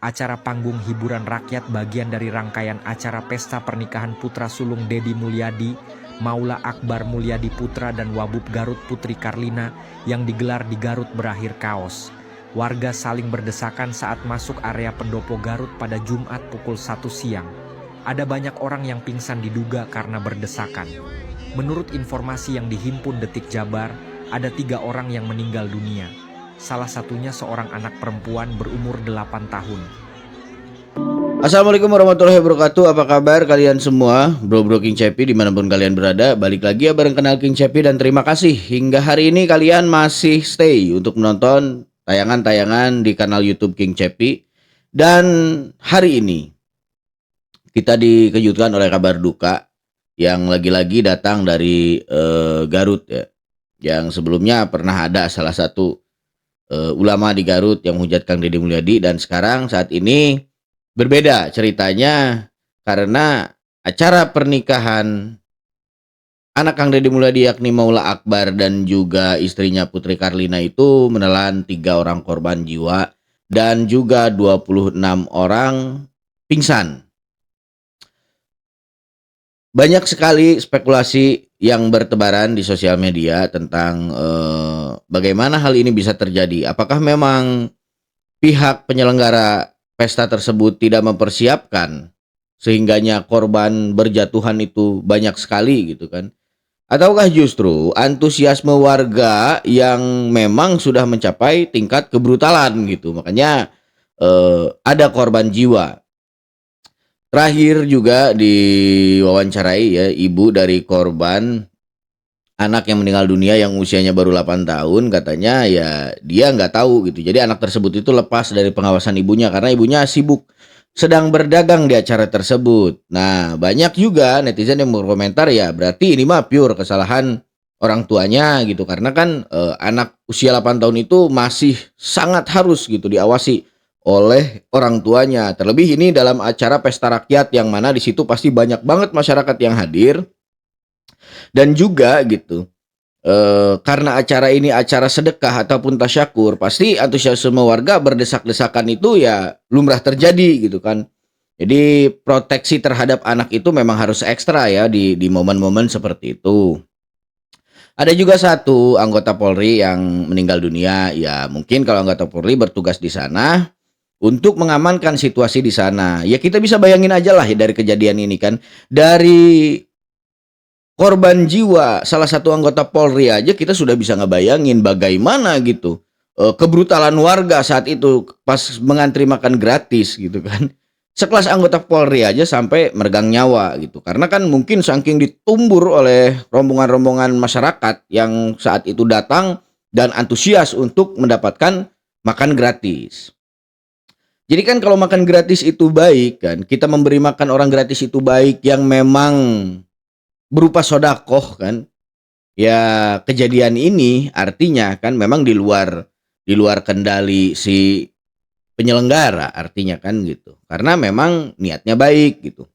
Acara panggung hiburan rakyat bagian dari rangkaian acara pesta pernikahan putra sulung Deddy Mulyadi, Maula Akbar Mulyadi Putra dan Wabub Garut Putri Karlina yang digelar di Garut berakhir kaos. Warga saling berdesakan saat masuk area pendopo Garut pada Jumat pukul 1 siang. Ada banyak orang yang pingsan diduga karena berdesakan. Menurut informasi yang dihimpun Detik Jabar, ada 3 orang yang meninggal dunia. Salah satunya seorang anak perempuan berumur 8 tahun. Assalamualaikum warahmatullahi wabarakatuh. Apa kabar kalian semua? Bro King Cepi dimanapun kalian berada. Balik lagi ya bareng kenal King Cepi. Dan terima kasih hingga hari ini kalian masih stay untuk menonton tayangan-tayangan di kanal YouTube King Cepi. Dan hari ini kita dikejutkan oleh kabar duka yang lagi-lagi datang dari Garut ya. Yang sebelumnya pernah ada salah satu ulama di Garut yang menghujat Kang Deddy Mulyadi. Dan sekarang saat ini berbeda ceritanya karena acara pernikahan anak Kang Deddy Mulyadi yakni Maula Akbar dan juga istrinya Putri Karlina itu menelan 3 orang korban jiwa dan juga 26 orang pingsan. Banyak sekali spekulasi yang bertebaran di sosial media tentang bagaimana hal ini bisa terjadi. Apakah memang pihak penyelenggara pesta tersebut tidak mempersiapkan sehingganya korban berjatuhan itu banyak sekali gitu kan? Ataukah justru antusiasme warga yang memang sudah mencapai tingkat kebrutalan gitu, makanya ada korban jiwa. Terakhir juga diwawancarai ya ibu dari korban anak yang meninggal dunia yang usianya baru 8 tahun, katanya ya dia nggak tahu gitu. Jadi anak tersebut itu lepas dari pengawasan ibunya karena ibunya sibuk sedang berdagang di acara tersebut. Nah, banyak juga netizen yang berkomentar ya berarti ini mah pure kesalahan orang tuanya gitu. Karena kan anak usia 8 tahun itu masih sangat harus gitu diawasi oleh orang tuanya. Terlebih ini dalam acara pesta rakyat yang mana di situ pasti banyak banget masyarakat yang hadir. Dan juga gitu karena acara ini acara sedekah ataupun tasyakur, pasti antusiasme warga berdesak-desakan itu ya lumrah terjadi gitu kan. Jadi proteksi terhadap anak itu memang harus ekstra ya di momen-momen seperti itu. Ada juga satu anggota Polri yang meninggal dunia. Ya mungkin kalau anggota Polri bertugas di sana untuk mengamankan situasi di sana. Ya kita bisa bayangin aja lah ya dari kejadian ini kan. Dari korban jiwa salah satu anggota Polri aja kita sudah bisa ngebayangin bagaimana gitu kebrutalan warga saat itu pas mengantri makan gratis gitu kan. Sekelas anggota Polri aja sampai meregang nyawa gitu. Karena kan mungkin saking ditumbur oleh rombongan-rombongan masyarakat yang saat itu datang dan antusias untuk mendapatkan makan gratis. Jadi kan kalau makan gratis itu baik kan, kita memberi makan orang gratis itu baik yang memang berupa sodakoh kan. Ya kejadian ini artinya kan memang di luar kendali si penyelenggara artinya kan gitu. Karena memang niatnya baik gitu.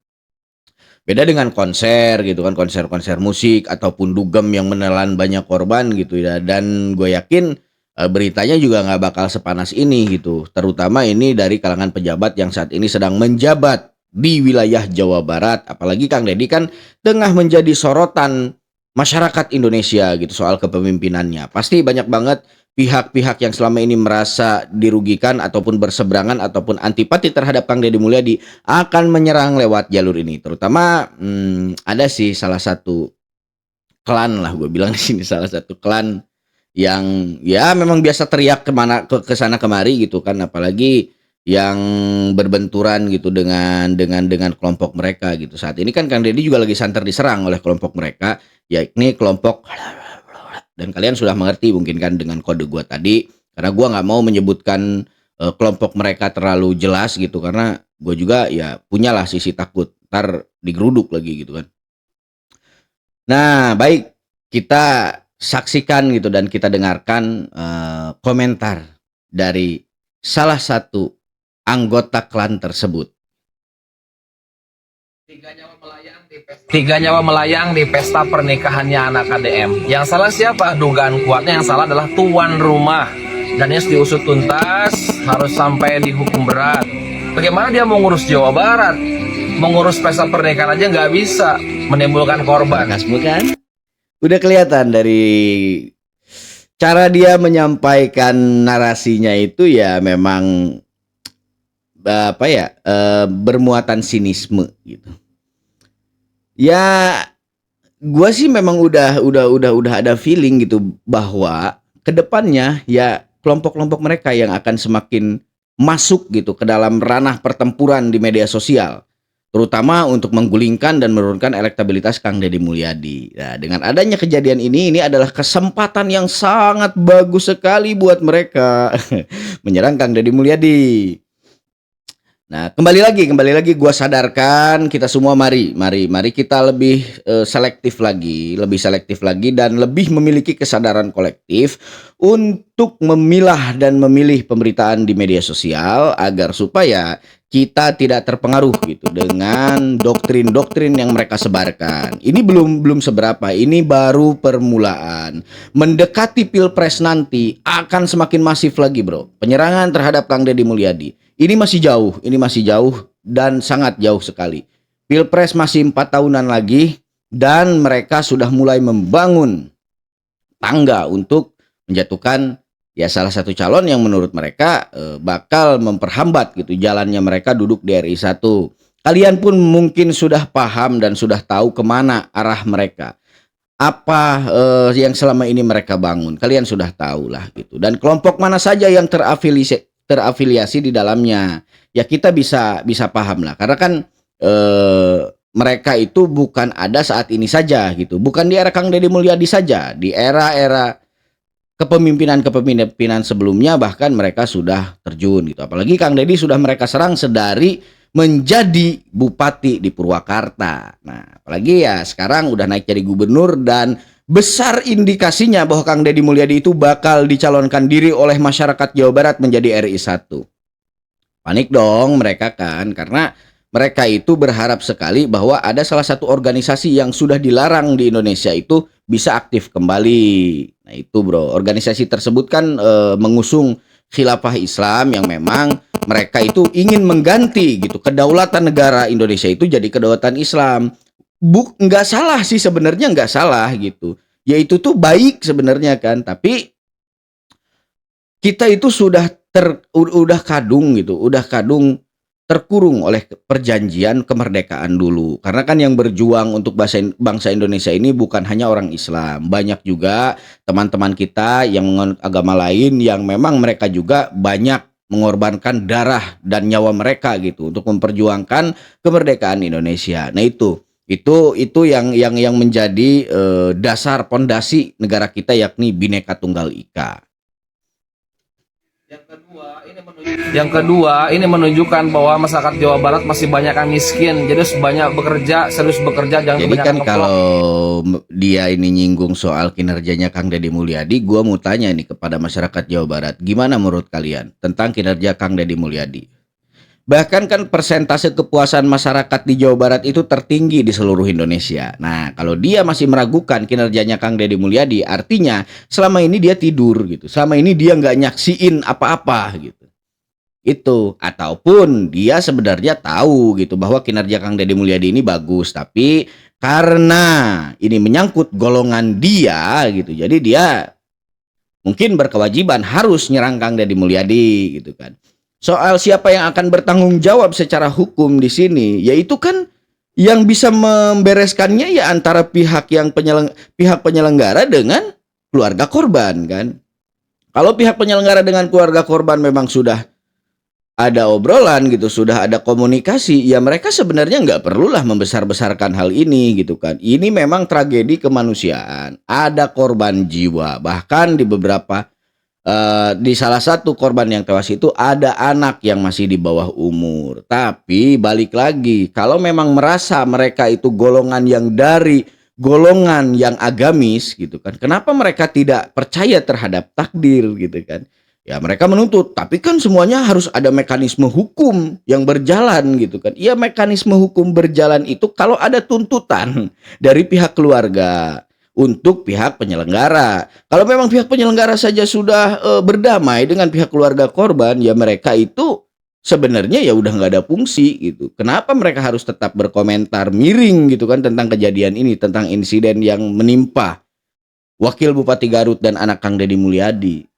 Beda dengan konser gitu kan, konser-konser musik ataupun dugem yang menelan banyak korban gitu ya. Dan gue yakin beritanya juga nggak bakal sepanas ini gitu. Terutama ini dari kalangan pejabat yang saat ini sedang menjabat di wilayah Jawa Barat. Apalagi Kang Deddy kan tengah menjadi sorotan masyarakat Indonesia gitu soal kepemimpinannya. Pasti banyak banget pihak-pihak yang selama ini merasa dirugikan ataupun berseberangan ataupun antipati terhadap Kang Deddy Mulyadi akan menyerang lewat jalur ini. Terutama ada sih salah satu klan lah, gue bilang di sini salah satu klan yang ya memang biasa teriak ke sana kemari gitu kan, apalagi yang berbenturan gitu dengan kelompok mereka gitu. Saat ini kan Kang Deddy juga lagi santer diserang oleh kelompok mereka, yakni kelompok, dan kalian sudah mengerti mungkin kan dengan kode gua tadi, karena gua nggak mau menyebutkan kelompok mereka terlalu jelas gitu karena gua juga ya punyalah sisi takut ntar digeruduk lagi gitu kan. Nah, baik, kita saksikan gitu dan kita dengarkan komentar dari salah satu anggota klan tersebut. 3 nyawa melayang di pesta pernikahannya anak KDM. Yang salah siapa? Dugaan kuatnya yang salah adalah tuan rumah. Dan ini harus diusut tuntas, harus sampai dihukum berat. Bagaimana dia mengurus Jawa Barat? Mengurus pesta pernikahan aja nggak bisa, menimbulkan korban. Sarkasme kan? Udah kelihatan dari cara dia menyampaikan narasinya itu ya memang bermuatan sinisme gitu. Ya, gua sih memang udah ada feeling gitu bahwa kedepannya ya kelompok-kelompok mereka yang akan semakin masuk gitu ke dalam ranah pertempuran di media sosial, terutama untuk menggulingkan dan menurunkan elektabilitas Kang Deddy Mulyadi. Nah, dengan adanya kejadian ini adalah kesempatan yang sangat bagus sekali buat mereka menyerang Kang Deddy Mulyadi. Nah, kembali lagi gua sadarkan kita semua, mari kita lebih selektif lagi dan lebih memiliki kesadaran kolektif untuk memilah dan memilih pemberitaan di media sosial agar supaya kita tidak terpengaruh gitu dengan doktrin-doktrin yang mereka sebarkan. Ini belum seberapa, ini baru permulaan. Mendekati Pilpres nanti akan semakin masif lagi, Bro. Penyerangan terhadap Kang Deddy Mulyadi. Ini masih jauh dan sangat jauh sekali. Pilpres masih 4 tahunan lagi dan mereka sudah mulai membangun tangga untuk menjatuhkan ya salah satu calon yang menurut mereka bakal memperhambat gitu jalannya mereka duduk di RI 1. Kalian pun mungkin sudah paham dan sudah tahu kemana arah mereka. Apa yang selama ini mereka bangun. Kalian sudah tahu lah gitu. Dan kelompok mana saja yang terafiliasi di dalamnya. Ya kita bisa paham lah. Karena kan mereka itu bukan ada saat ini saja gitu. Bukan di era Kang Deddy Mulyadi saja. Di era-era kepemimpinan sebelumnya bahkan mereka sudah terjun gitu. Apalagi Kang Deddy sudah mereka serang sedari menjadi bupati di Purwakarta. Nah, apalagi ya sekarang udah naik jadi gubernur dan besar indikasinya bahwa Kang Deddy Mulyadi itu bakal dicalonkan diri oleh masyarakat Jawa Barat menjadi RI 1. Panik dong mereka kan, karena mereka itu berharap sekali bahwa ada salah satu organisasi yang sudah dilarang di Indonesia itu bisa aktif kembali. Nah itu bro, organisasi tersebut kan mengusung khilafah Islam yang memang mereka itu ingin mengganti gitu kedaulatan negara Indonesia itu jadi kedaulatan Islam. Nggak salah sih sebenarnya, nggak salah gitu. Ya itu tuh baik sebenarnya kan, tapi kita itu sudah kadung gitu, udah kadung terkurung oleh perjanjian kemerdekaan dulu. Karena kan yang berjuang untuk bangsa Indonesia ini bukan hanya orang Islam, banyak juga teman-teman kita yang menganut agama lain yang memang mereka juga banyak mengorbankan darah dan nyawa mereka gitu untuk memperjuangkan kemerdekaan Indonesia. Nah itu yang menjadi dasar pondasi negara kita, yakni Bhinneka Tunggal Ika. Yang kedua, ini menunjukkan bahwa masyarakat Jawa Barat masih banyak yang miskin. Jadi banyak bekerja, serius bekerja, jangan jadi kan kalau dia ini nyinggung soal kinerjanya Kang Deddy Mulyadi, gua mau tanya nih kepada masyarakat Jawa Barat, gimana menurut kalian tentang kinerja Kang Deddy Mulyadi? Bahkan kan persentase kepuasan masyarakat di Jawa Barat itu tertinggi di seluruh Indonesia. Nah, kalau dia masih meragukan kinerjanya Kang Deddy Mulyadi, artinya selama ini dia tidur gitu. Selama ini dia nggak nyaksiin apa-apa gitu. Itu, ataupun dia sebenarnya tahu gitu bahwa kinerja Kang Deddy Mulyadi ini bagus, tapi karena ini menyangkut golongan dia gitu, jadi dia mungkin berkewajiban harus nyerang Kang Deddy Mulyadi gitu kan. Soal siapa yang akan bertanggung jawab secara hukum di sini, yaitu kan yang bisa membereskannya ya antara pihak penyelenggara dengan keluarga korban kan. Kalau pihak penyelenggara dengan keluarga korban memang sudah ada obrolan gitu, sudah ada komunikasi, ya mereka sebenarnya nggak perlulah membesar-besarkan hal ini gitu kan. Ini memang tragedi kemanusiaan, ada korban jiwa, bahkan di salah satu korban yang tewas itu ada anak yang masih di bawah umur. Tapi balik lagi, kalau memang merasa mereka itu golongan yang agamis gitu kan, kenapa mereka tidak percaya terhadap takdir gitu kan? Ya mereka menuntut, tapi kan semuanya harus ada mekanisme hukum yang berjalan gitu kan. Iya, mekanisme hukum berjalan itu kalau ada tuntutan dari pihak keluarga untuk pihak penyelenggara. Kalau memang pihak penyelenggara saja sudah berdamai dengan pihak keluarga korban, ya mereka itu sebenarnya ya udah nggak ada fungsi gitu. Kenapa mereka harus tetap berkomentar miring gitu kan tentang kejadian ini, tentang insiden yang menimpa Wakil Bupati Garut dan anak Kang Deddy Mulyadi?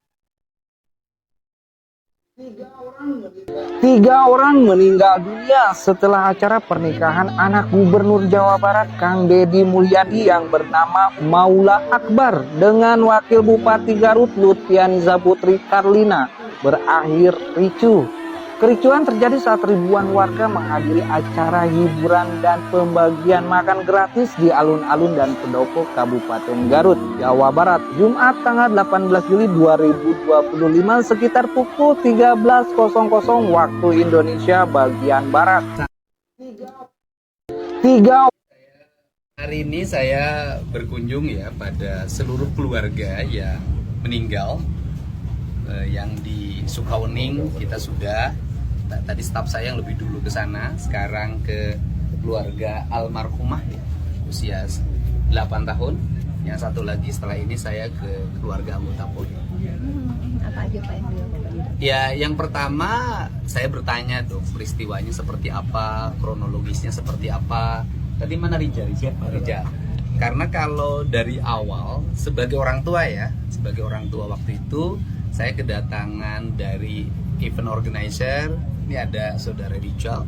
Tiga orang meninggal dunia setelah acara pernikahan anak Gubernur Jawa Barat Kang Deddy Mulyadi yang bernama Maula Akbar dengan Wakil Bupati Garut Lutfianiza Putri Karlina berakhir ricuh. Kericuhan terjadi saat ribuan warga menghadiri acara hiburan dan pembagian makan gratis di alun-alun dan pendopo Kabupaten Garut, Jawa Barat, Jumat tanggal 18 Juli 2025 sekitar pukul 13.00 waktu Indonesia bagian Barat. Hari ini saya berkunjung ya pada seluruh keluarga yang meninggal, yang di Sukawening kita sudah. Tadi staf saya yang lebih dulu ke sana, sekarang ke keluarga almarhumah ya, usia 8 tahun. Yang satu lagi setelah ini saya ke keluarga anggota Polri. Apa aja Pak yang beliau? Ya, yang pertama saya bertanya dong peristiwanya seperti apa, kronologisnya seperti apa. Tadi mana Rijal? Siapa Rijal? Karena kalau dari awal sebagai orang tua ya, sebagai orang tua waktu itu saya kedatangan dari event organizer, ini ada saudara Rijal.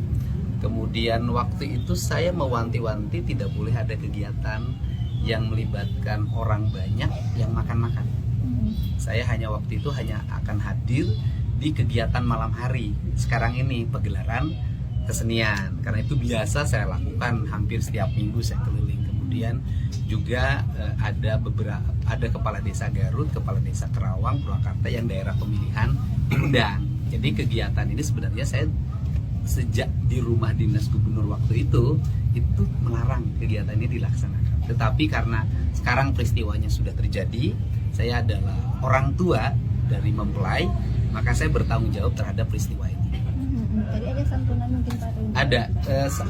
Kemudian waktu itu saya mewanti-wanti tidak boleh ada kegiatan yang melibatkan orang banyak yang makan-makan. Saya waktu itu hanya akan hadir di kegiatan malam hari. Sekarang ini pagelaran kesenian, karena itu biasa saya lakukan hampir setiap minggu saya keliling. Kemudian juga ada kepala desa Garut, kepala desa Kerawang, Purwakarta yang daerah pemilihan diundang. Jadi kegiatan ini sebenarnya saya sejak di rumah dinas gubernur waktu itu melarang kegiatan ini dilaksanakan. Tetapi karena sekarang peristiwanya sudah terjadi, saya adalah orang tua dari mempelai, maka saya bertanggung jawab terhadap peristiwa ini. Jadi ada santunan mungkin Pak? Ada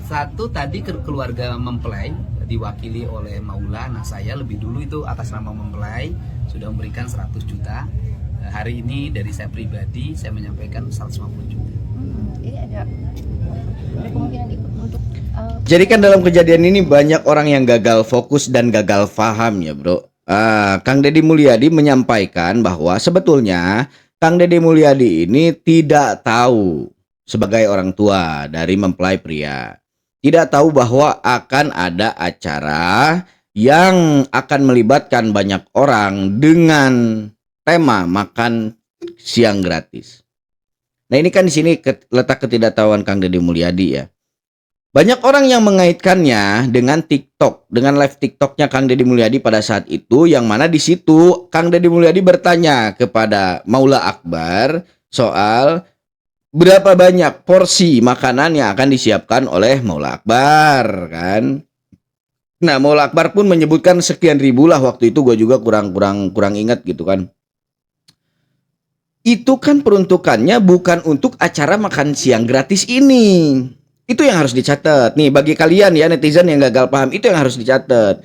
satu tadi ke keluarga mempelai diwakili oleh Maula, anak saya lebih dulu itu atas nama mempelai sudah memberikan 100 juta. Hari ini dari saya pribadi saya menyampaikan 150 juta. Jadi ada kemungkinan ikut untuk Jadi kan dalam kejadian ini banyak orang yang gagal fokus dan gagal paham ya bro. Kang Deddy Mulyadi menyampaikan bahwa sebetulnya Kang Deddy Mulyadi ini tidak tahu sebagai orang tua dari mempelai pria. Tidak tahu bahwa akan ada acara yang akan melibatkan banyak orang dengan tema makan siang gratis. Nah ini kan di sini letak ketidaktahuan Kang Deddy Mulyadi ya. Banyak orang yang mengaitkannya dengan TikTok, dengan live TikToknya Kang Deddy Mulyadi pada saat itu, yang mana di situ Kang Deddy Mulyadi bertanya kepada Maula Akbar soal berapa banyak porsi makanan yang akan disiapkan oleh Maula Akbar kan. Nah Maula Akbar pun menyebutkan sekian ribu lah waktu itu, gue juga kurang ingat gitu kan. Itu kan peruntukannya bukan untuk acara makan siang gratis ini. Itu yang harus dicatat. Nih bagi kalian ya netizen yang gagal paham, itu yang harus dicatat.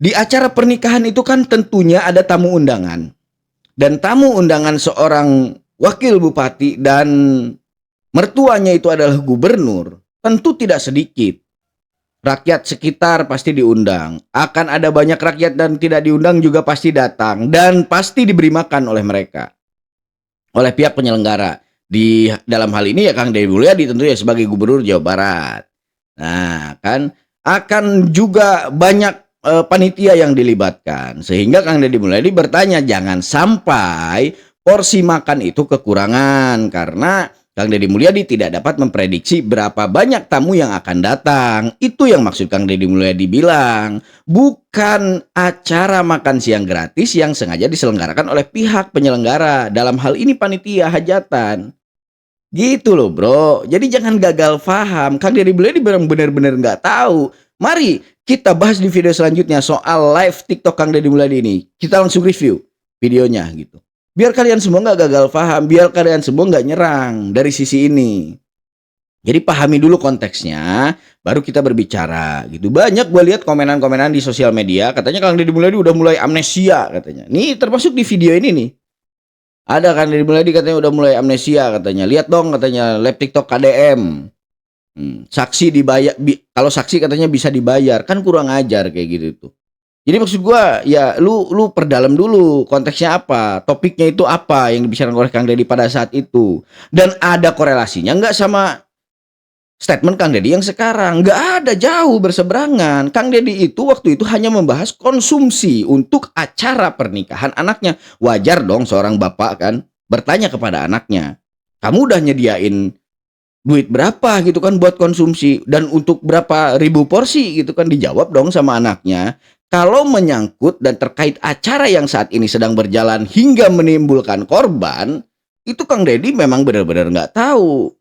Di acara pernikahan itu kan tentunya ada tamu undangan. Dan tamu undangan seorang wakil bupati dan mertuanya itu adalah gubernur. Tentu tidak sedikit. Rakyat sekitar pasti diundang. Akan ada banyak rakyat dan tidak diundang juga pasti datang. Dan pasti diberi makan oleh mereka, oleh pihak penyelenggara. Di dalam hal ini ya Kang Deddy Mulyadi tentunya sebagai gubernur Jawa Barat. Nah kan akan juga banyak panitia yang dilibatkan. Sehingga Kang Deddy Mulyadi bertanya jangan sampai porsi makan itu kekurangan. Karena Kang Deddy Mulyadi tidak dapat memprediksi berapa banyak tamu yang akan datang. Itu yang maksud Kang Deddy Mulyadi bilang. Bukan acara makan siang gratis yang sengaja diselenggarakan oleh pihak penyelenggara. Dalam hal ini panitia hajatan. Gitu loh bro. Jadi jangan gagal paham. Kang Deddy Mulyadi benar-benar nggak tahu. Mari kita bahas di video selanjutnya soal live TikTok Kang Deddy Mulyadi ini. Kita langsung review videonya gitu. Biar kalian semua nggak gagal paham. Biar kalian semua nggak nyerang dari sisi ini. Jadi pahami dulu konteksnya, baru kita berbicara gitu. Banyak gue lihat komenan-komenan di sosial media, katanya Kang Deddy Mulyadi udah mulai amnesia katanya. Nih termasuk di video ini nih. Ada Kang Deddy Mulyadi katanya udah mulai amnesia katanya. Lihat dong katanya live TikTok KDM. Saksi dibayar, kalau saksi katanya bisa dibayar, kan kurang ajar kayak gitu tuh. Jadi maksud gua ya lu perdalam dulu konteksnya apa, topiknya itu apa yang dibicarakan oleh Kang Deddy pada saat itu, dan ada korelasinya nggak sama statement Kang Deddy yang sekarang? Nggak ada, jauh berseberangan. Kang Deddy itu waktu itu hanya membahas konsumsi untuk acara pernikahan anaknya. Wajar dong seorang bapak kan bertanya kepada anaknya, kamu udah nyediain duit berapa gitu kan buat konsumsi dan untuk berapa ribu porsi gitu kan? Dijawab dong sama anaknya. Kalau menyangkut dan terkait acara yang saat ini sedang berjalan hingga menimbulkan korban, itu Kang Deddy memang benar-benar nggak tahu.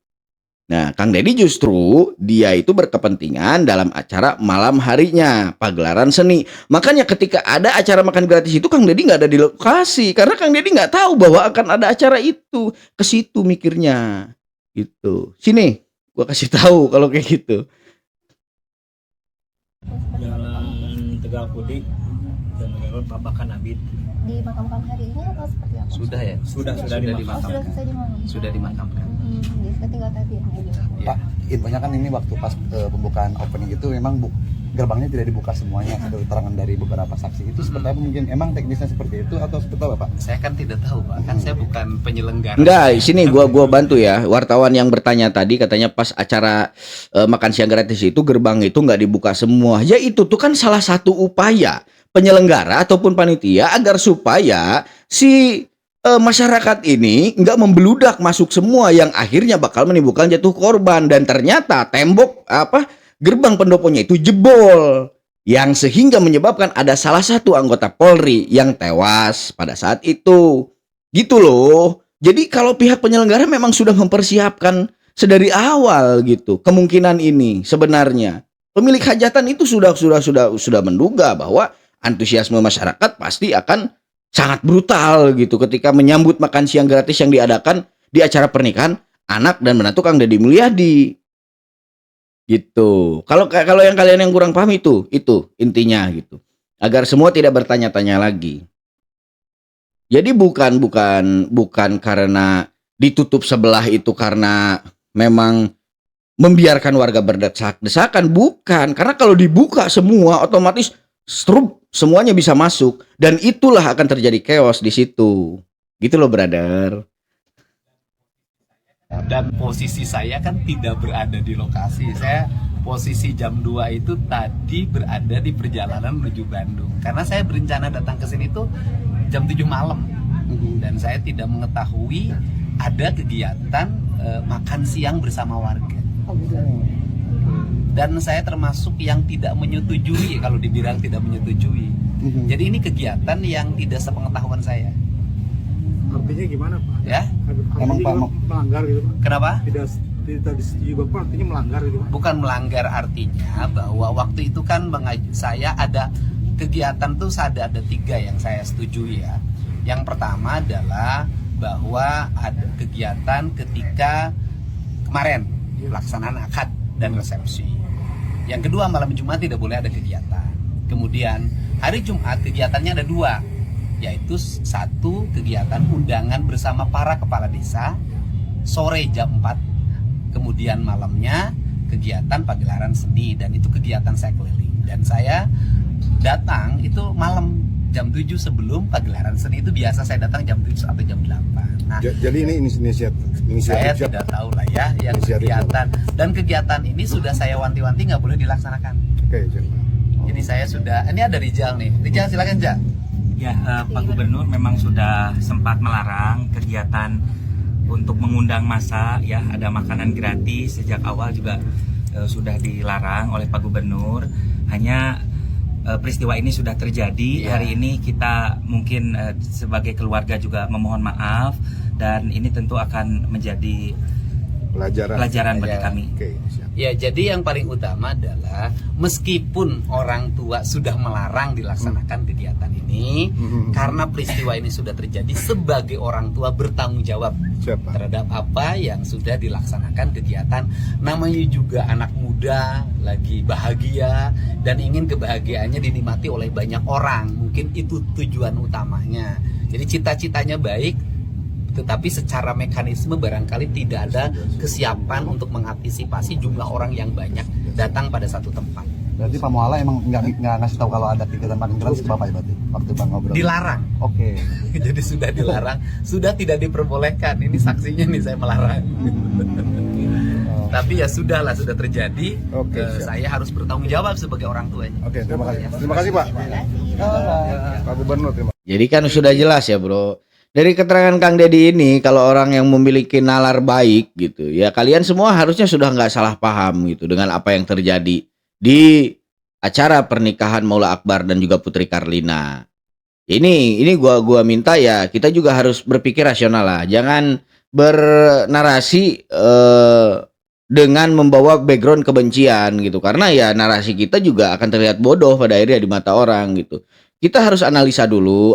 Nah, Kang Deddy justru dia itu berkepentingan dalam acara malam harinya, pagelaran seni. Makanya ketika ada acara makan gratis itu Kang Deddy nggak ada di lokasi karena Kang Deddy nggak tahu bahwa akan ada acara itu. Ke situ mikirnya. Gitu. Sini, gua kasih tahu kalau kayak gitu. Jalan Tegal Pudi dan menurut Babakan Abid. Dimakamkan hari ini atau seperti apa? Sudah ya? Sudah sudah dimakamkan. selesai dimakamkan. Sudah dimakamkan. Jadi tinggal tadi aja. Pak, infonya kan ini waktu pas pembukaan opening itu memang gerbangnya tidak dibuka semuanya. Ada keterangan dari beberapa saksi. Itu seperti apa mungkin? Emang teknisnya seperti itu atau seperti apa, Pak? Saya kan tidak tahu, Pak. Kan saya bukan penyelenggara. Enggak, sini gua bantu ya. Wartawan yang bertanya tadi katanya pas acara makan siang gratis itu gerbang itu nggak dibuka semua. Ya itu tuh kan salah satu upaya penyelenggara ataupun panitia agar supaya si masyarakat ini nggak membeludak masuk semua yang akhirnya bakal menimbulkan jatuh korban, dan ternyata tembok gerbang pendoponya itu jebol yang sehingga menyebabkan ada salah satu anggota Polri yang tewas pada saat itu. Gitu loh. Jadi kalau pihak penyelenggara memang sudah mempersiapkan sedari awal gitu kemungkinan ini, sebenarnya pemilik hajatan itu sudah menduga bahwa antusiasme masyarakat pasti akan sangat brutal gitu ketika menyambut makan siang gratis yang diadakan di acara pernikahan anak dan menantu Kang Deddy Mulyadi. Gitu. Kalau yang kalian yang kurang paham itu intinya gitu. Agar semua tidak bertanya-tanya lagi. Jadi bukan karena ditutup sebelah itu karena memang membiarkan warga berdesak-desakan, bukan. Karena kalau dibuka semua otomatis semuanya bisa masuk dan itulah akan terjadi chaos di situ. Gitu loh, brother. Dan posisi saya kan tidak berada di lokasi. Saya posisi jam 2 itu tadi berada di perjalanan menuju Bandung. Karena saya berencana datang ke sini tuh jam 7 malam. Dan saya tidak mengetahui ada kegiatan makan siang bersama warga. Dan saya termasuk yang tidak menyetujui kalau dibilang tidak menyetujui. Jadi ini kegiatan yang tidak sepengetahuan saya. Artinya gimana, Pak? Ya? Emang Pak melanggar gitu, Pak? Kenapa? Tidak disetujui Bapak, artinya melanggar gitu, Pak? Bukan melanggar, artinya bahwa waktu itu kan saya ada kegiatan tuh ada 3 yang saya setujui ya. Yang pertama adalah bahwa ada kegiatan ketika kemarin pelaksanaan akad dan resepsi. Yang kedua, malam Jumat tidak boleh ada kegiatan. Kemudian hari Jumat kegiatannya ada 2, yaitu 1 kegiatan undangan bersama para kepala desa sore jam 4, kemudian malamnya kegiatan pagelaran seni, dan itu kegiatan saya keliling. Dan saya datang itu malam jam 7 sebelum pagelaran seni. Itu biasa saya datang jam 7 atau jam 8. Nah, Jadi ini inisiatif saya tidak tahu lah ya yang kegiatan, dan kegiatan ini sudah saya wanti-wanti nggak boleh dilaksanakan. Oke, Jadi saya sudah, ini ada Rijal nih. Rijal silakan, Jak. Ya, Pak Gubernur memang sudah sempat melarang kegiatan untuk mengundang massa, ya, ada makanan gratis sejak awal juga sudah dilarang oleh Pak Gubernur. Hanya peristiwa ini sudah terjadi. Hari ini kita mungkin sebagai keluarga juga memohon maaf, dan ini tentu akan menjadi pelajaran bagi kami. Ya, jadi yang paling utama adalah meskipun orang tua sudah melarang dilaksanakan kegiatan ini, karena peristiwa ini sudah terjadi, sebagai orang tua bertanggung jawab terhadap apa yang sudah dilaksanakan kegiatan. Namanya juga anak muda lagi bahagia dan ingin kebahagiaannya dinikmati oleh banyak orang. Mungkin itu tujuan utamanya. Jadi cita-citanya baik, tetapi secara mekanisme barangkali tidak ada kesiapan untuk mengantisipasi jumlah orang yang banyak datang pada satu tempat. Berarti Pak Muala emang nggak ngasih tahu kalau ada kegiatan makan gratis ke Bapak ya berarti waktu Bang ngobrol? Dilarang. Oke. Jadi sudah dilarang, sudah tidak diperbolehkan. Ini saksinya nih, saya melarang. Tapi ya sudahlah, sudah terjadi. Oke, siap. Saya harus bertanggung jawab sebagai orang tuanya. Oke, terima kasih. Terima kasih Pak. Pak Gubernur, terima kasih. Jadi kan sudah jelas ya bro. Dari keterangan Kang Deddy ini, kalau orang yang memiliki nalar baik gitu, ya kalian semua harusnya sudah nggak salah paham gitu dengan apa yang terjadi di acara pernikahan Maula Akbar dan juga Putri Karlina. Ini gua minta ya kita juga harus berpikir rasional lah. Jangan bernarasi dengan membawa background kebencian gitu. Karena ya narasi kita juga akan terlihat bodoh pada akhirnya di mata orang gitu. Kita harus analisa dulu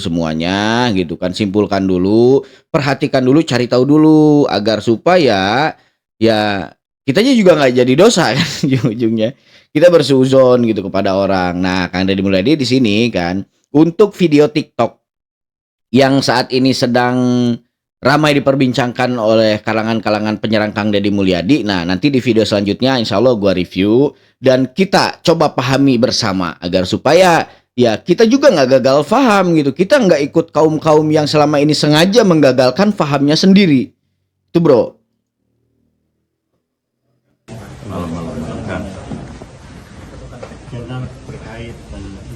semuanya gitu kan, simpulkan dulu, perhatikan dulu, cari tahu dulu agar supaya ya kitanya juga nggak jadi dosa kan ujung-ujungnya. Kita bersuzon gitu kepada orang. Nah, Kang Deddy Mulyadi di sini kan untuk video TikTok yang saat ini sedang ramai diperbincangkan oleh kalangan-kalangan penyerang Kang Deddy Mulyadi. Nah, nanti di video selanjutnya insya Allah gua review dan kita coba pahami bersama agar supaya ya kita juga nggak gagal paham gitu. Kita nggak ikut kaum-kaum yang selama ini sengaja menggagalkan pahamnya sendiri. Itu bro. Terkait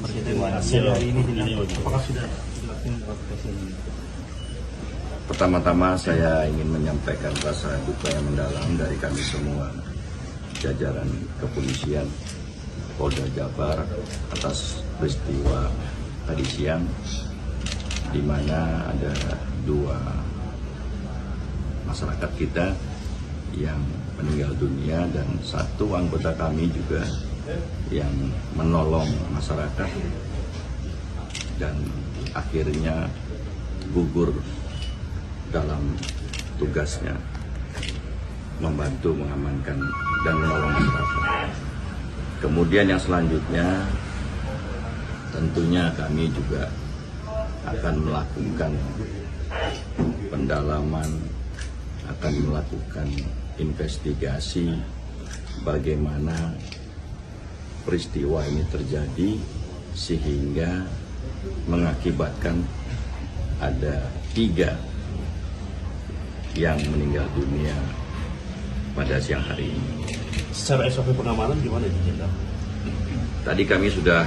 peristiwa hari ini, apakah sudah dilakukan evakuasi? Pertama-tama saya ingin menyampaikan rasa duka yang mendalam dari kami semua, jajaran kepolisian Polda Jabar atas peristiwa tadi siang di mana ada 2 masyarakat kita yang meninggal dunia dan 1 anggota kami juga yang menolong masyarakat dan akhirnya gugur dalam tugasnya membantu mengamankan dan menolong masyarakat. Kemudian yang selanjutnya tentunya kami juga akan melakukan pendalaman, akan melakukan investigasi bagaimana peristiwa ini terjadi sehingga mengakibatkan ada 3 yang meninggal dunia pada siang hari ini. Secara SOP pengamanan gimana itu? Tadi kami sudah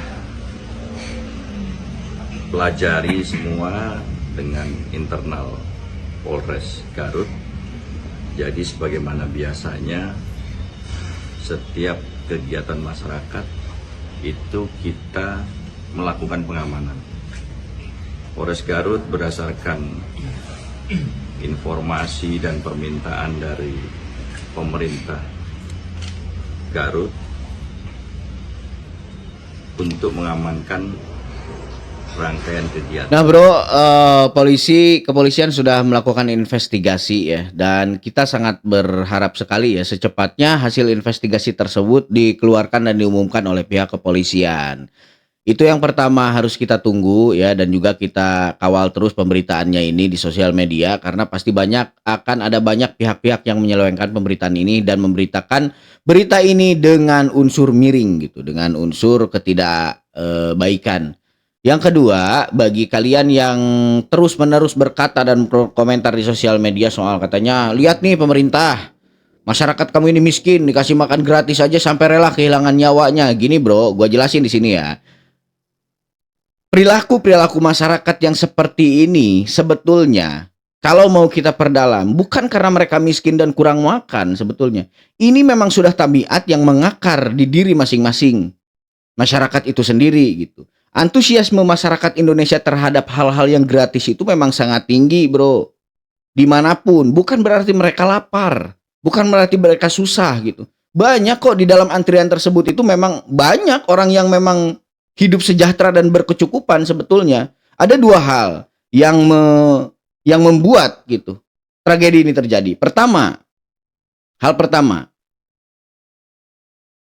pelajari semua dengan internal Polres Garut. Jadi sebagaimana biasanya setiap kegiatan masyarakat itu kita melakukan pengamanan. Polres Garut berdasarkan informasi dan permintaan dari pemerintah Garut untuk mengamankan rangkaian kegiatan. Nah bro, kepolisian sudah melakukan investigasi ya, dan kita sangat berharap sekali ya secepatnya hasil investigasi tersebut dikeluarkan dan diumumkan oleh pihak kepolisian. Itu yang pertama harus kita tunggu ya, dan juga kita kawal terus pemberitaannya ini di sosial media karena pasti akan ada banyak pihak-pihak yang menyelewengkan pemberitaan ini dan memberitakan berita ini dengan unsur miring gitu, dengan unsur ketidakbaikan. Yang kedua, bagi kalian yang terus-menerus berkata dan komentar di sosial media soal katanya, lihat nih pemerintah, masyarakat kamu ini miskin, dikasih makan gratis aja sampai rela kehilangan nyawanya. Gini bro, gua jelasin di sini ya. Perilaku masyarakat yang seperti ini sebetulnya kalau mau kita perdalam bukan karena mereka miskin dan kurang makan sebetulnya. Ini memang sudah tabiat yang mengakar di diri masing-masing masyarakat itu sendiri gitu. Antusiasme masyarakat Indonesia terhadap hal-hal yang gratis itu memang sangat tinggi bro. Dimanapun, bukan berarti mereka lapar, bukan berarti mereka susah gitu. Banyak kok di dalam antrian tersebut itu memang banyak orang yang memang hidup sejahtera dan berkecukupan sebetulnya. Ada 2 hal yang membuat gitu tragedi ini terjadi. Hal pertama,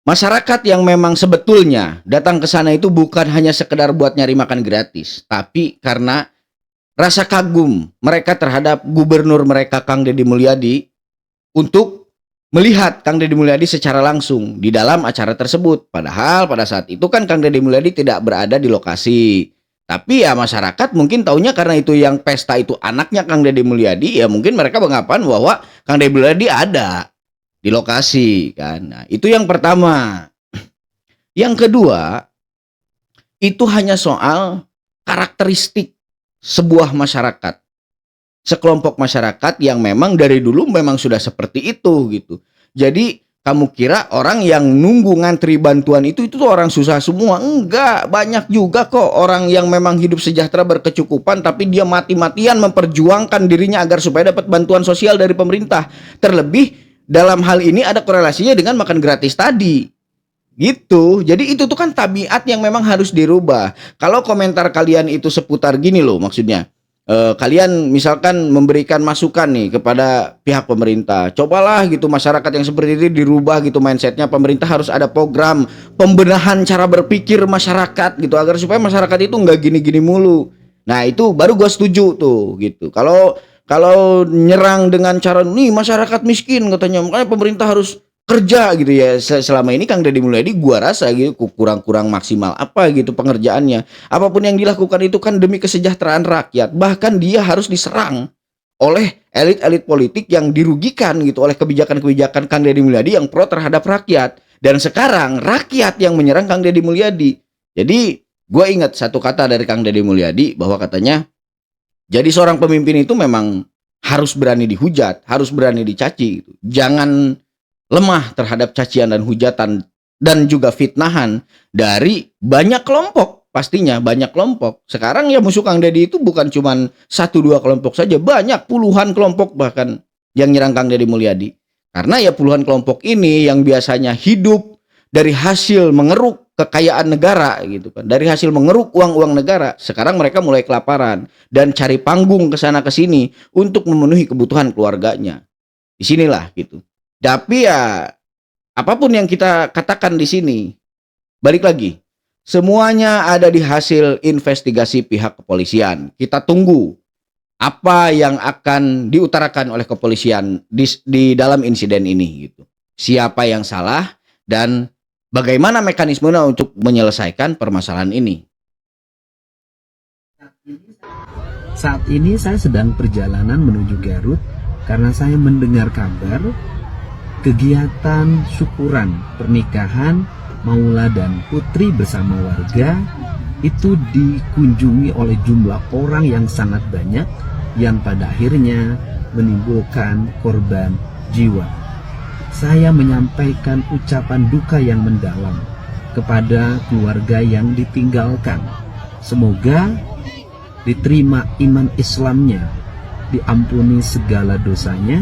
masyarakat yang memang sebetulnya datang ke sana itu bukan hanya sekedar buat nyari makan gratis, tapi karena rasa kagum mereka terhadap gubernur mereka Kang Deddy Mulyadi untuk melihat Kang Deddy Mulyadi secara langsung di dalam acara tersebut. Padahal pada saat itu kan Kang Deddy Mulyadi tidak berada di lokasi. Tapi ya masyarakat mungkin taunya karena itu yang pesta itu anaknya Kang Deddy Mulyadi, ya mungkin mereka beranggapan bahwa Kang Deddy Mulyadi ada di lokasi kan. Nah, itu yang pertama. Yang kedua, itu hanya soal karakteristik sebuah masyarakat, sekelompok masyarakat yang memang dari dulu memang sudah seperti itu gitu. Jadi kamu kira orang yang nunggu ngantri bantuan itu tuh orang susah semua? Enggak, banyak juga kok orang yang memang hidup sejahtera berkecukupan tapi dia mati-matian memperjuangkan dirinya agar supaya dapat bantuan sosial dari pemerintah. Terlebih dalam hal ini ada korelasinya dengan makan gratis tadi. Gitu. Jadi itu tuh kan tabiat yang memang harus dirubah. Kalau komentar kalian itu seputar gini loh, maksudnya kalian misalkan memberikan masukan nih kepada pihak pemerintah, cobalah gitu masyarakat yang seperti itu dirubah gitu mindsetnya. Pemerintah harus ada program pembenahan cara berpikir masyarakat gitu agar supaya masyarakat itu nggak gini-gini mulu. Nah itu baru gue setuju tuh gitu. Kalau nyerang dengan cara nih masyarakat miskin katanya, makanya pemerintah harus kerja gitu ya. Selama ini Kang Deddy Mulyadi gua rasa gitu kurang maksimal apa gitu pengerjaannya. Apapun yang dilakukan itu kan demi kesejahteraan rakyat. Bahkan dia harus diserang oleh elit-elit politik yang dirugikan gitu oleh kebijakan-kebijakan Kang Deddy Mulyadi yang pro terhadap rakyat. Dan sekarang rakyat yang menyerang Kang Deddy Mulyadi. Jadi gua ingat satu kata dari Kang Deddy Mulyadi bahwa katanya jadi seorang pemimpin itu memang harus berani dihujat, harus berani dicaci gitu. Jangan lemah terhadap cacian dan hujatan dan juga fitnahan dari banyak kelompok. Pastinya banyak kelompok. Sekarang ya musuh Kang Deddy itu bukan cuma 1-2 kelompok saja, banyak puluhan kelompok bahkan yang nyerang Kang Deddy Mulyadi. Karena ya puluhan kelompok ini yang biasanya hidup dari hasil mengeruk kekayaan negara gitu kan, dari hasil mengeruk uang-uang negara, sekarang mereka mulai kelaparan dan cari panggung ke sana ke sini untuk memenuhi kebutuhan keluarganya. Disinilah gitu. Tapi ya apapun yang kita katakan di sini, balik lagi, semuanya ada di hasil investigasi pihak kepolisian. Kita tunggu apa yang akan diutarakan oleh kepolisian di dalam insiden ini gitu. Siapa yang salah dan bagaimana mekanismenya untuk menyelesaikan permasalahan ini. Saat ini saya sedang perjalanan menuju Garut karena saya mendengar kabar kegiatan syukuran pernikahan Maula dan Putri bersama warga itu dikunjungi oleh jumlah orang yang sangat banyak yang pada akhirnya menimbulkan korban jiwa. Saya menyampaikan ucapan duka yang mendalam kepada keluarga yang ditinggalkan. Semoga diterima iman Islamnya, diampuni segala dosanya,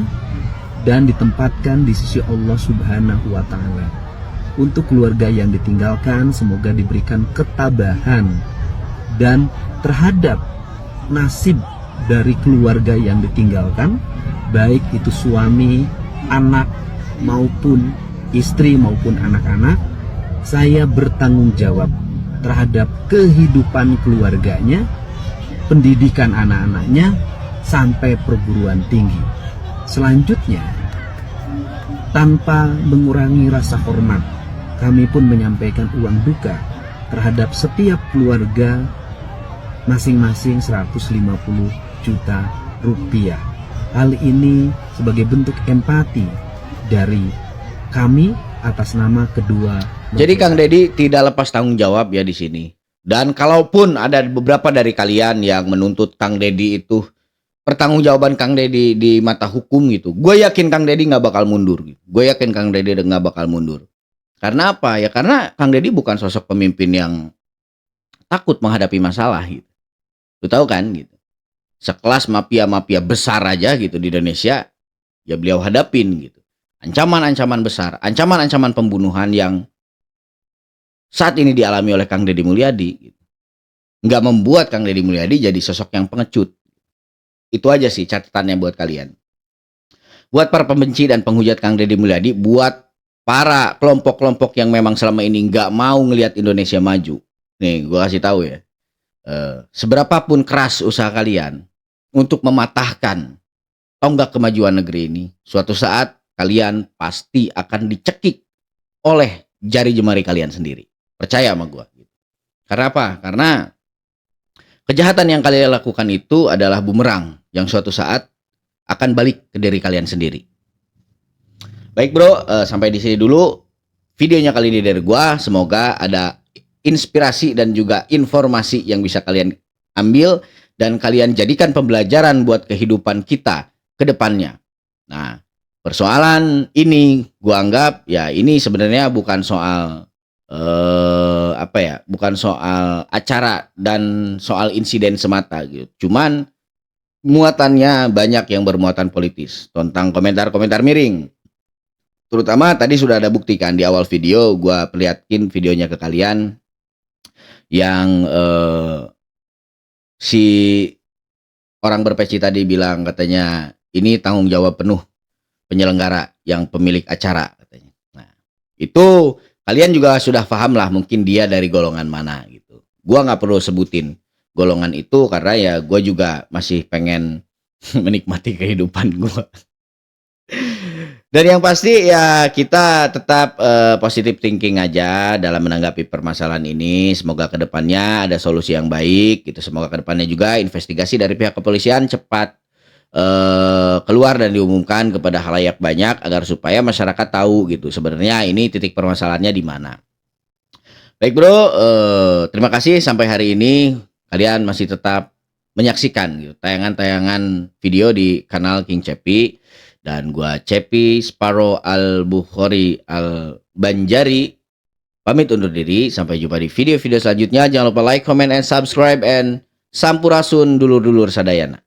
dan ditempatkan di sisi Allah Subhanahu wa Ta'ala. Untuk keluarga yang ditinggalkan, semoga diberikan ketabahan dan terhadap nasib dari keluarga yang ditinggalkan, baik itu suami, anak, maupun istri maupun anak-anak. Saya bertanggung jawab terhadap kehidupan keluarganya, pendidikan anak-anaknya, sampai perguruan tinggi. Selanjutnya, tanpa mengurangi rasa hormat, kami pun menyampaikan uang duka terhadap setiap keluarga masing-masing 150 juta rupiah. Hal ini sebagai bentuk empati dari kami atas nama kedua. Jadi Kang Deddy tidak lepas tanggung jawab ya di sini. Dan kalaupun ada beberapa dari kalian yang menuntut Kang Deddy itu pertanggungjawaban Kang Deddy di mata hukum gitu, gue yakin Kang Deddy nggak bakal mundur gitu. Gue yakin Kang Deddy nggak bakal mundur. Karena apa ya? Karena Kang Deddy bukan sosok pemimpin yang takut menghadapi masalah gitu. Lu tahu kan gitu. Sekelas mafia-mafia besar aja gitu di Indonesia, ya beliau hadapin gitu. Ancaman-ancaman besar, ancaman-ancaman pembunuhan yang saat ini dialami oleh Kang Deddy Mulyadi gitu. Nggak membuat Kang Deddy Mulyadi jadi sosok yang pengecut. Itu aja sih catatannya buat kalian. Buat para pembenci dan penghujat Kang Deddy Mulyadi, buat para kelompok-kelompok yang memang selama ini nggak mau ngelihat Indonesia maju. Nih, gue kasih tahu ya. seberapapun keras usaha kalian untuk mematahkan tonggak kemajuan negeri ini, suatu saat kalian pasti akan dicekik oleh jari jemari kalian sendiri. Percaya sama gua. Karena apa? Karena kejahatan yang kalian lakukan itu adalah bumerang yang suatu saat akan balik ke diri kalian sendiri. Baik bro, sampai di sini dulu videonya kali ini dari gua. Semoga ada inspirasi dan juga informasi yang bisa kalian ambil dan kalian jadikan pembelajaran buat kehidupan kita ke depannya. Nah, persoalan ini gua anggap ya ini sebenarnya bukan soal bukan soal acara dan soal insiden semata gitu. Cuman muatannya banyak yang bermuatan politis tentang komentar-komentar miring. Terutama tadi sudah ada bukti kan di awal video, gua perlihatkin videonya ke kalian yang si orang berpeci tadi bilang katanya ini tanggung jawab penuh penyelenggara yang pemilik acara katanya. Nah, itu kalian juga sudah paham lah mungkin dia dari golongan mana gitu. Gua nggak perlu sebutin golongan itu karena ya gua juga masih pengen menikmati kehidupan gua. Dan yang pasti ya kita tetap positive thinking aja dalam menanggapi permasalahan ini. Semoga kedepannya ada solusi yang baik gitu. Semoga kedepannya juga investigasi dari pihak kepolisian cepat keluar dan diumumkan kepada khalayak banyak agar supaya masyarakat tahu gitu sebenarnya ini titik permasalahannya di mana. Baik bro, terima kasih sampai hari ini kalian masih tetap menyaksikan gitu, tayangan-tayangan video di kanal King Cepi. Dan gua Cepi Sparrow Al-Bukhari Al-Banjari pamit undur diri. Sampai jumpa di video-video selanjutnya. Jangan lupa like, comment, and subscribe. And sampurasun dulur-dulur sadayana.